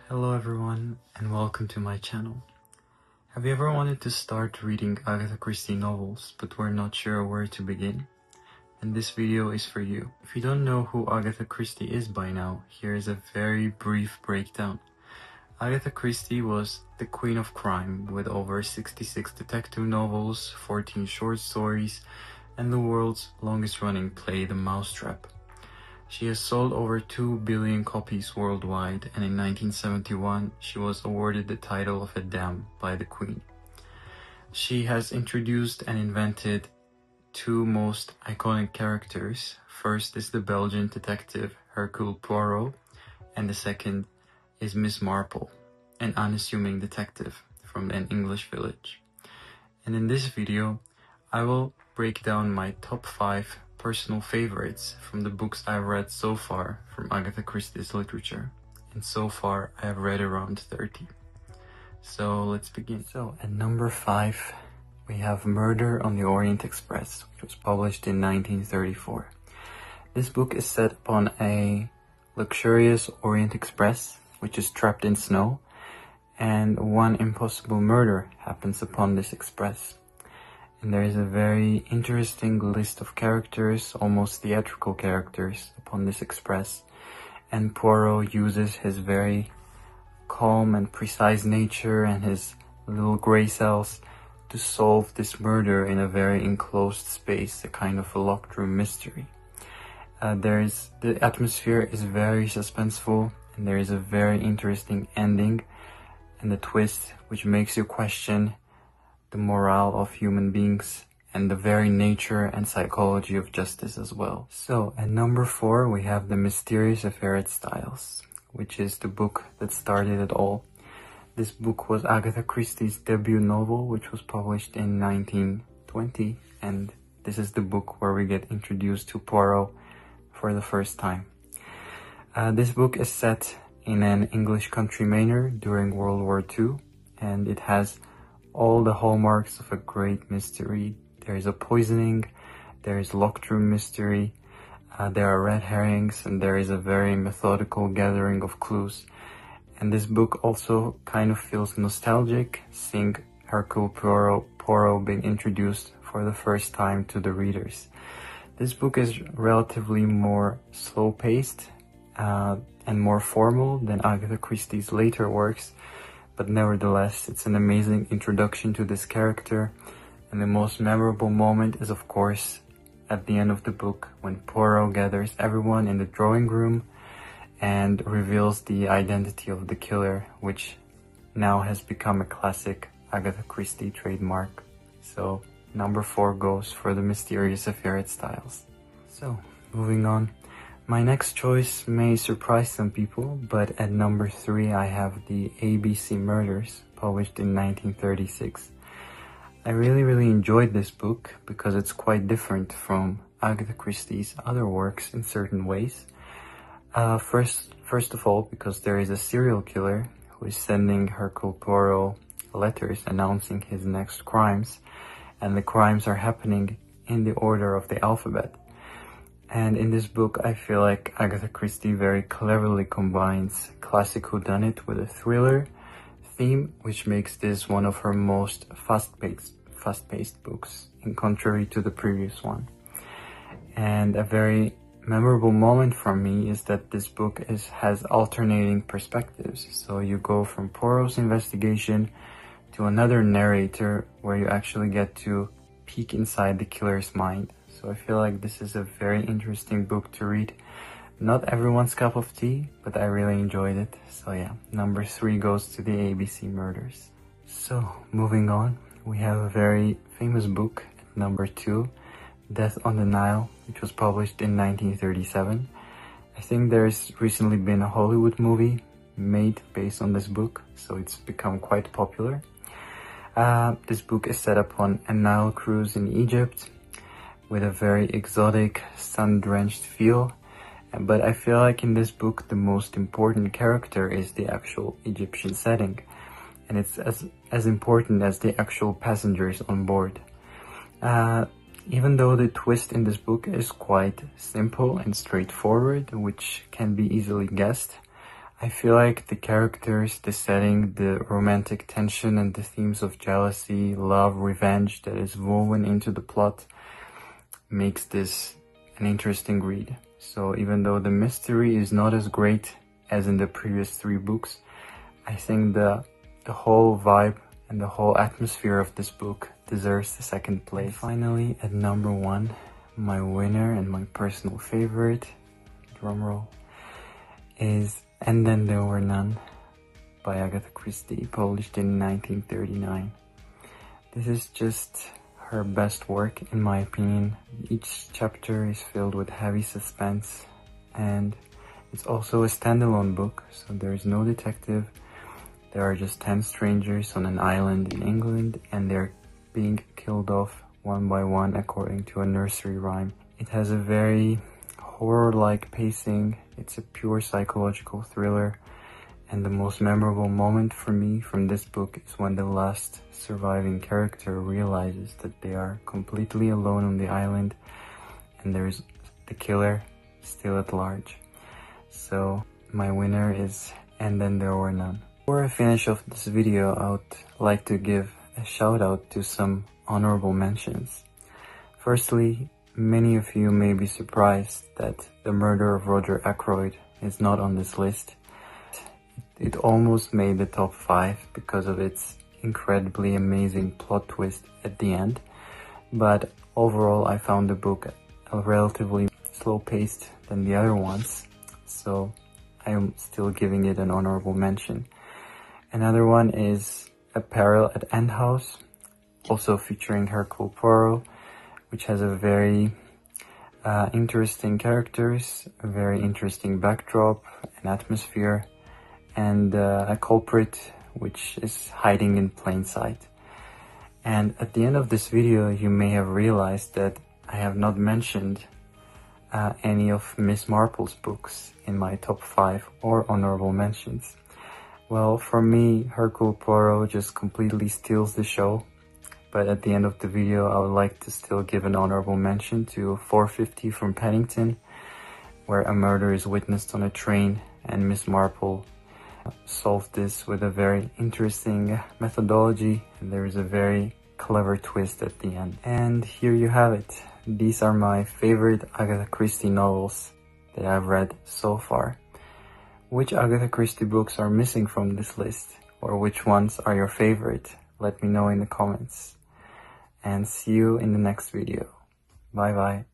Hello everyone and welcome to my channel. Have you ever wanted to start reading Agatha Christie novels but were not sure where to begin? And this video is for you. If you don't know who Agatha Christie is by now, here is a very brief breakdown. Agatha Christie was the queen of crime with over 66 detective novels, 14 short stories, and the world's longest running play The Mousetrap. She has sold over 2 billion copies worldwide, and in 1971 she was awarded the title of a dame by the Queen. She has introduced and invented two most iconic characters. First is the Belgian detective Hercule Poirot, and the second is Miss Marple, an unassuming detective from an English village. And in this video, I will break down my top 5 personal favorites from the books I've read so far from Agatha Christie's literature. And so far, I have read around 30. So let's begin. So at number 5, we have Murder on the Orient Express, which was published in 1934. This book is set upon a luxurious Orient Express, which is trapped in snow, and one impossible murder happens upon this express. And there is a very interesting list of characters, almost theatrical characters, upon this express. And Poirot uses his very calm and precise nature and his little gray cells to solve this murder in a very enclosed space, a kind of a locked room mystery. The atmosphere is very suspenseful, and there is a very interesting ending and the twist which makes you question the morale of human beings and the very nature and psychology of justice as well. So at number 4 we have The Mysterious Affair at Styles, which is the book that started it all. This book was Agatha Christie's debut novel, which was published in 1920, and this is the book where we get introduced to Poirot for the first time. This book is set in an English country manor during World War II, and it has all the hallmarks of a great mystery. There is a poisoning, there is locked room mystery, there are red herrings, and there is a very methodical gathering of clues. And this book also kind of feels nostalgic, seeing Hercule Poirot being introduced for the first time to the readers. This book is relatively more slow-paced and more formal than Agatha Christie's later works, but nevertheless, it's an amazing introduction to this character, and the most memorable moment is, of course, at the end of the book, when Poirot gathers everyone in the drawing room and reveals the identity of the killer, which now has become a classic Agatha Christie trademark. So, number 4 goes for The Mysterious Affair at Styles. So, moving on. My next choice may surprise some people, but at number 3 I have The ABC Murders, published in 1936. I really enjoyed this book because it's quite different from Agatha Christie's other works in certain ways. First of all, because there is a serial killer who is sending Hercule Poirot letters announcing his next crimes, and the crimes are happening in the order of the alphabet. And in this book, I feel like Agatha Christie very cleverly combines classic whodunit with a thriller theme, which makes this one of her most fast-paced books, in contrary to the previous one. And a very memorable moment for me is that this book has alternating perspectives. So you go from Poirot's investigation to another narrator where you actually get to peek inside the killer's mind. So I feel like this is a very interesting book to read. Not everyone's cup of tea, but I really enjoyed it. So yeah, number 3 goes to The ABC Murders. So moving on, we have a very famous book at number 2, Death on the Nile, which was published in 1937. I think there's recently been a Hollywood movie made based on this book, so it's become quite popular. This book is set upon a Nile cruise in Egypt, with a very exotic, sun-drenched feel. But I feel like in this book the most important character is the actual Egyptian setting, and it's as important as the actual passengers on board. Even though the twist in this book is quite simple and straightforward, which can be easily guessed, I feel like the characters, the setting, the romantic tension and the themes of jealousy, love, revenge that is woven into the plot makes this an interesting read. So even though the mystery is not as great as in the previous 3 books, I think the whole vibe and the whole atmosphere of this book deserves the 2nd place. And finally, at number 1, my winner and my personal favorite, drumroll, is And Then There Were None by Agatha Christie, published in 1939. This is just her best work, in my opinion. Each chapter is filled with heavy suspense, and it's also a standalone book, so there is no detective. There are just 10 strangers on an island in England, and they're being killed off one by one according to a nursery rhyme. It has a very horror-like pacing. It's a pure psychological thriller, and the most memorable moment for me from this book is when the last surviving character realizes that they are completely alone on the island and there's the killer still at large. So my winner is And Then There Were None. Before I finish off this video, I would like to give a shout out to some honorable mentions. Firstly, many of you may be surprised that The Murder of Roger Ackroyd is not on this list. It almost made the top 5 because of its incredibly amazing plot twist at the end, but overall I found the book relatively slow-paced than the other ones, so I am still giving it an honorable mention. Another one is A Peril at End House, also featuring Hercule Poirot, which has a very interesting characters, a very interesting backdrop and atmosphere, and a culprit which is hiding in plain sight. And at the end of this video, you may have realized that I have not mentioned any of Miss Marple's books in my top 5 or honorable mentions. Well, for me, Hercule Poirot just completely steals the show, but at the end of the video, I would like to still give an honorable mention to 450 from Paddington, where a murder is witnessed on a train and Miss Marple solved this with a very interesting methodology, and there is a very clever twist at the end. And here you have it. These are my favorite Agatha Christie novels that I've read so far. Which Agatha Christie books are missing from this list, or which ones are your favorite? Let me know in the comments. And see you in the next video. Bye bye.